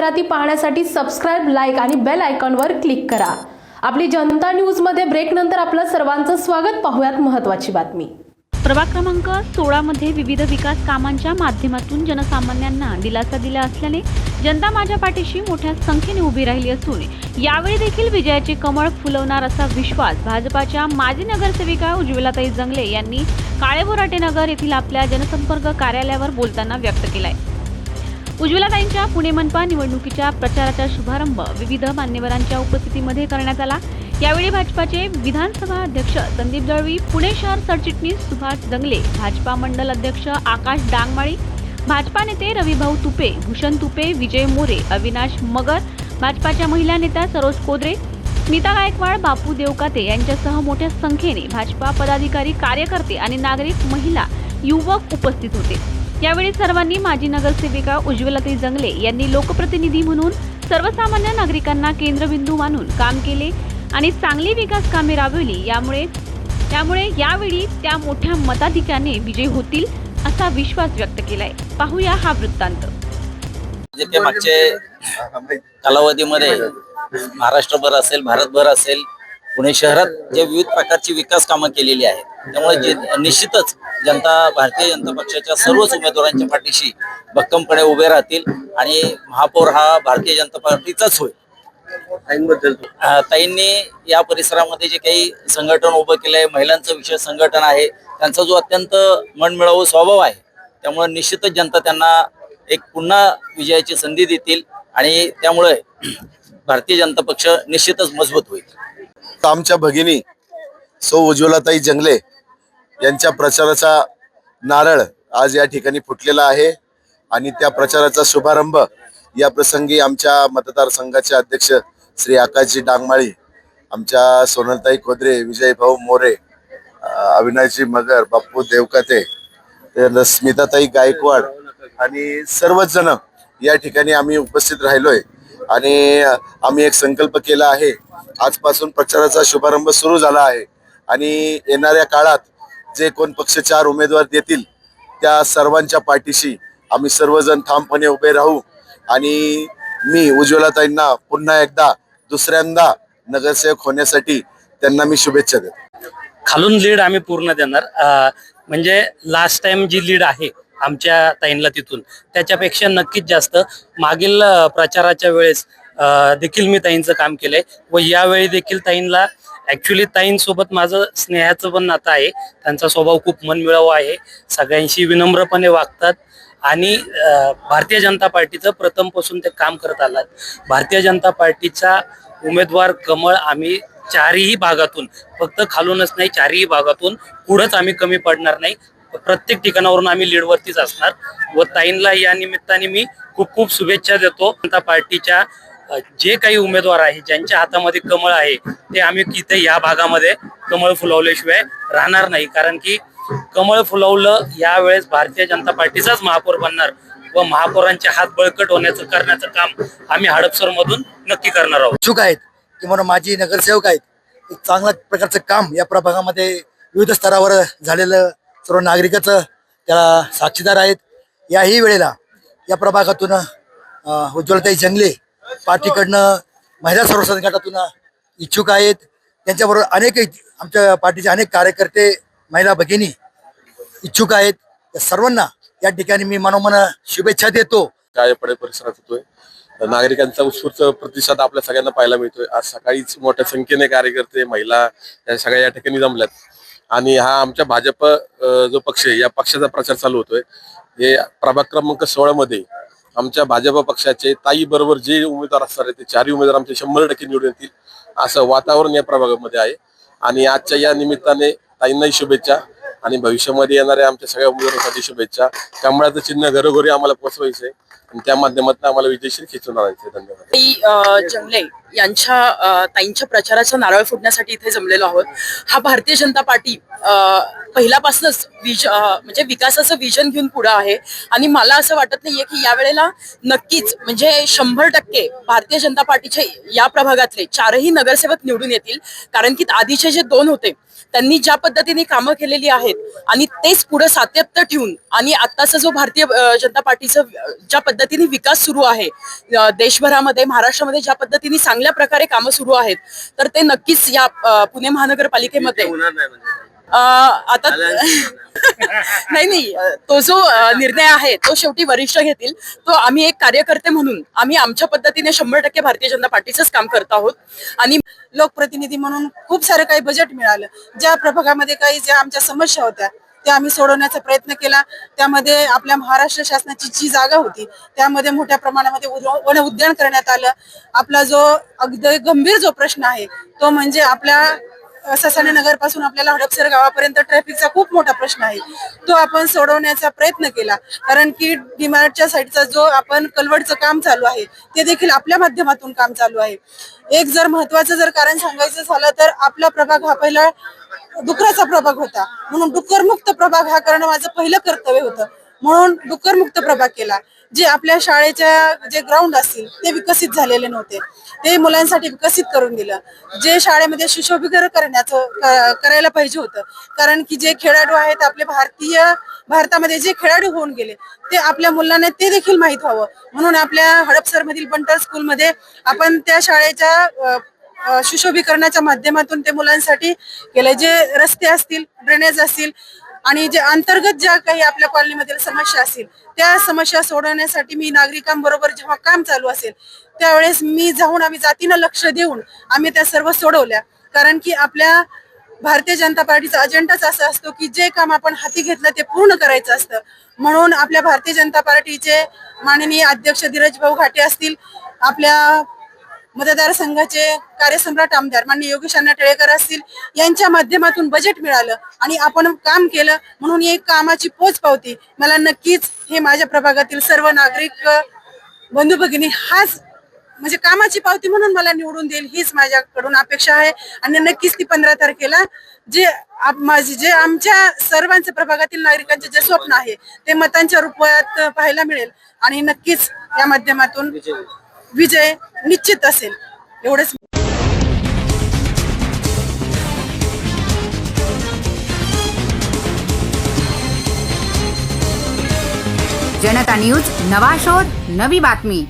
जाहिराती पाहण्यासाठी subscribe, like आणि बेल आयकॉनवर क्लिक करा। आपली जनता न्यूज मध्ये ब्रेक नंतर आपलं सर्वांचं स्वागत। पाहूयात महत्त्वाची बातमी। प्रभाग क्रमांक 16 मध्ये विविध विकास कामांच्या माध्यमातून जनसामान्यांना दिलासा दिला असल्याने जनता माझ्या पाठीशी मोठ्या संख्येने उभी राहिली असून यावेळी देखील विजयाचे कमळ फुलवणार असा विश्वास भाजपाच्या माजी नगरसेविका उज्ज्वलाताई जंगले यांनी काळेबोराटे नगर येथील आपल्या जनसंपर्क कार्यालयावर बोलताना व्यक्त केलाय। उज्ज्वलाताईंच्या पुणे मनपा निवडणुकीच्या प्रचाराचा शुभारंभ विविध मान्यवरांच्या उपस्थितीमध्ये करण्यात आला। यावेळी भाजपाचे विधानसभा अध्यक्ष संदीप जळवी, पुणे शहर सरचिटणीस सुभाष जंगले, भाजपा मंडल अध्यक्ष आकाश डांगमाळी, भाजपा नेते रविभाऊ तुपे, भूषण तुपे, विजय मोरे, अविनाश मगर, भाजपाच्या महिला नेत्या सरोज कोदरे, स्मिता गायकवाड, बापू देवकाते यांच्यासह मोठ्या संख्येने भाजपा पदाधिकारी, कार्यकर्ते आणि नागरिक, महिला, युवक उपस्थित होते। यावेळी सर्वांनी माजी नगरसेविका उज्ज्वलाताई जंगले यांनी लोकप्रतिनिधी म्हणून सर्वसामान्य नागरिकांना केंद्रबिंदू मानून काम केले आणि चांगली विकास कामे राबवली। त्यामुळे यावेळी त्या मोठ्या मताधिक्याने विजयी होतील असा विश्वास व्यक्त केलाय। पाहूया हा वृत्तांत। ते मागचे कालावधीमध्ये महाराष्ट्रभर असेल, भारतभर असेल, पुणे शहरात जे विविध प्रकारची विकास कामं केलेली आहेत, त्यामुळे निश्चितच भारतीय जनता पक्षाच्या सर्वच उमेदवारांच्या पाठीशी भक्कमपणे उभे राहतील आणि महापौर हा भारतीय जनता पार्टीचाच होईल। ताईंनी या परिसरामध्ये जे काही संघटन उभं केलंय, महिलांचं विशेष संघटन आहे, त्यांचा जो अत्यंत मनमिळावू स्वभाव आहे, त्यामुळे निश्चितच जनता त्यांना एक पुन्हा विजयाची संधी देतील आणि त्यामुळे भारतीय जनता पक्ष निश्चितच मजबूत होईल। आमच्या भगिनी सौ उज्ज्वलाताई जंगले यांच्या प्रचाराचा नारळ आज या ठिकाणी फुटलेला आहे आणि त्या प्रचाराचा शुभारंभ या प्रसंगी आमच्या मतदारसंघाचे अध्यक्ष श्री आकाशजी डांगमाळी, आमच्या सोनलताई खोदरे, विजय भाऊ मोरे, अविनाशजी मगर, बापू देवकाते, स्मिताताई गायकवाड आणि सर्वच जण या ठिकाणी आम्ही उपस्थित राहिलोय आणि आम्ही एक संकल्प केला आहे। आजपासून प्रचाराचा शुभारंभ सुरू झाला आहे आणि येणाऱ्या काळात जे कोण पक्ष 4 उमेदवार देतील त्या सर्वांच्या पाठीशी आम्ही सर्वजण ठामपणे उभे राहू आणि मी उज्ज्वलाताईंना पुन्हा एकदा दुसऱ्यांदा नगरसेवक होण्यासाठी त्यांना मी शुभेच्छा देतो। खालून लीड आम्ही पूर्ण देणार, म्हणजे लास्ट टाइम जी लीड आहे आमच्या ताईंला तिथून त्याच्यापेक्षा नक्कीच जास्त। मागील प्रचाराच्या वेळेस देखील मी ताईंचं काम केलंय व यावेळी देखील ताईंला ऍक्च्युली ताईंसोबत माझं स्नेहाचं पण नातं आहे। त्यांचा स्वभाव खूप मनमिळावू आहे, सगळ्यांशी विनम्रपणे वागतात आणि भारतीय जनता पार्टीचं प्रथमपासून ते काम करत आलात। भारतीय जनता पार्टीचा उमेदवार कमळ आम्ही 4ही भागातून, फक्त खालूनच नाही 4ही भागातून पुढंच आम्ही कमी पडणार नाही। प्रत्येक ठिकाणावरून आम्ही लीडवरतीच असणार व ताईंला या निमित्ताने मी खूप खूप शुभेच्छा देतो। जनता पार्टीच्या जे काही उमेदवार आहे ज्यांच्या हातामध्ये कमळ आहे ते आम्ही इथे या भागामध्ये कमळ फुलवल्याशिवाय राहणार नाही, कारण की कमळ फुलवलं यावेळेस भारतीय जनता पार्टीचाच महापौर बनणार व महापौरांचे हात बळकट करण्याचं काम आम्ही हडपसर मधून नक्की करणार आहोत। इच्छुक आहेत किंवा माझी नगरसेवक आहेत, एक चांगल्या प्रकारचं काम या प्रभागामध्ये विविध स्तरावर झालेलं सर्व नागरिकच त्याला साक्षीदार आहेत। याही वेळेला या प्रभागातून उज्ज्वलाताई जंगले पार्टीकडनं महिला सर्वसाधारण गटातून इच्छुक आहेत। त्यांच्याबरोबर अनेक आमच्या पार्टीचे अनेक कार्यकर्ते, महिला भगिनी इच्छुक आहेत। या सर्वांना या ठिकाणी मी मनोमन शुभेच्छा देतो। काळेपडे परिसरात होतोय, नागरिकांचा उत्स्फूर्त प्रतिसाद आपल्या सगळ्यांना पाहायला मिळतोय। आज सकाळीच मोठ्या संख्येने कार्यकर्ते, महिला या सगळ्या या ठिकाणी जमल्यात आणि हा आमच्या भाजप जो पक्ष आहे या पक्षाचा प्रचार चालू होतोय। हे प्रभाग क्रमांक 16 मध्ये आमच्या भाजप पक्षाचे ताई बरोबर जे उमेदवार असणार आहेत ते 4ही उमेदवार आमचे 100% निवडून येतील असं वातावरण या प्रभागामध्ये आहे आणि आजच्या या निमित्ताने ताईंनाही शुभेच्छा आणि भविष्यामध्ये येणाऱ्या आमच्या सगळ्या उमेदवारांसाठी शुभेच्छा। कमळाचं चिन्ह घरोघरी आम्हाला पोहोचवायचंय आणि त्या माध्यमातून आम्हाला विजयश्री खेचून आणायचंय। धन्यवाद। जंगले यांच्या ताईंच्या प्रचाराचा नारळ फोडण्यासाठी इथे जमलेलो आहोत. हा भारतीय जनता पार्टी पहिल्यापासूनच म्हणजे विकासाचं विजन घेऊन पुढे आहे आणि मला असं वाटत नाहीये की यावेळेला नक्कीच म्हणजे 100% भारतीय जनता पार्टीचे या प्रभागातले 4ही नगरसेवक निवडून येतील. कारण की आधीचे जे 2 होते त्यांनी ज्या पद्धतीने कामं केलेली आहेत आणि तेच पुढे सातत्य ठेवून आणि आत्ताचा जो भारतीय जनता पार्टीचा ज्या पद्धतीने विकास सुरू आहे देशभरामध्ये, महाराष्ट्रामध्ये ज्या पद्धतीने चांगल्या प्रकारे कामं सुरू आहेत, तर ते नक्कीच या पुणे महानगरपालिकेमध्ये आता नाही तो जो निर्णय आहे तो शेवटी वरिष्ठ घेतील. तो आम्ही एक कार्यकर्ते म्हणून आम्ही आमच्या पद्धतीने 100% भारतीय जनता पार्टीचंच काम करत आहोत. आणि लोकप्रतिनिधी म्हणून खूप सारं काही बजेट मिळालं. ज्या प्रभागामध्ये काही ज्या आमच्या समस्या होत्या त्या आम्ही सोडवण्याचा प्रयत्न केला. त्यामध्ये आपल्या महाराष्ट्र शासनाची जी जागा होती त्यामध्ये मोठ्या प्रमाणामध्ये वन उद्यान करण्यात आलं. आपला जो अगदी गंभीर जो प्रश्न आहे तो म्हणजे आपल्या ससाणे नगर पासून आपल्याला हडपसर गावापर्यंत ट्रॅफिकचा खूप मोठा प्रश्न आहे, तो आपण सोडवण्याचा प्रयत्न केला. कारण की डीमार्टच्या साईडचा जो आपण कलवडचं काम चालू आहे ते देखील आपल्या माध्यमातून काम चालू आहे. एक जर महत्वाचं जर कारण सांगायचं झालं तर आपला प्रभाग हा पहिला डुकराचा प्रभाग होता, म्हणून डुक्करमुक्त प्रभाग हा करणं माझं पहिलं कर्तव्य होतं. म्हणून डुक्करमुक्त प्रभाग केला. जे आपल्या शाळेच्या जे ग्राउंड असतील ते विकसित झालेले नव्हते, ते मुलांसाठी विकसित करून दिलं. जे शाळेमध्ये सुशोभीकरण करायला पाहिजे होतं, कारण की जे खेळाडू आहेत आपले भारतामध्ये जे खेळाडू होऊन गेले ते आपल्या मुलांना ते देखील माहीत व्हावं म्हणून आपल्या हडपसर मधील बंटर स्कूलमध्ये आपण त्या शाळेच्या सुशोभीकरणाच्या माध्यमातून ते मुलांसाठी केलं. जे रस्ते असतील, ड्रेनेज असतील आणि जे अंतर्गत ज्या काही आपल्या कॉलनीमधील समस्या असतील त्या समस्या सोडवण्यासाठी मी नागरिकांबरोबर जेव्हा काम चालू असेल त्यावेळेस मी जाऊन आम्ही जातीनं लक्ष देऊन आम्ही त्या सर्व सोडवल्या. कारण की आपल्या भारतीय जनता पार्टीचा अजेंडाच असा असतो की जे काम आपण हाती घेतलं ते पूर्ण करायचं असतं. म्हणून आपल्या भारतीय जनता पार्टीचे माननीय अध्यक्ष धीरज भाऊ घाटे असतील, आपल्या मतदारसंघाचे कार्यसम्राट आमदार माननीय योगेश अण्णा टिळेकर असतील, यांच्या माध्यमातून बजेट मिळालं आणि आपण काम केलं म्हणून एक कामाची पोचपावती मला नक्कीच हे माझ्या प्रभागातील सर्व नागरिक बंधू भगिनी हाच म्हणजे कामाची पावती म्हणून मला निवडून देईल हीच माझ्याकडून अपेक्षा आहे. आणि नक्कीच ती 15 तारखेला जे आमच्या सर्वांच्या प्रभागातील नागरिकांचे जे स्वप्न आहे ते मतांच्या रूपात पाहायला मिळेल आणि नक्कीच या माध्यमातून विजय निश्चित असेल. एवढंच. जनता न्यूज, नवा शोध, नवी बातमी.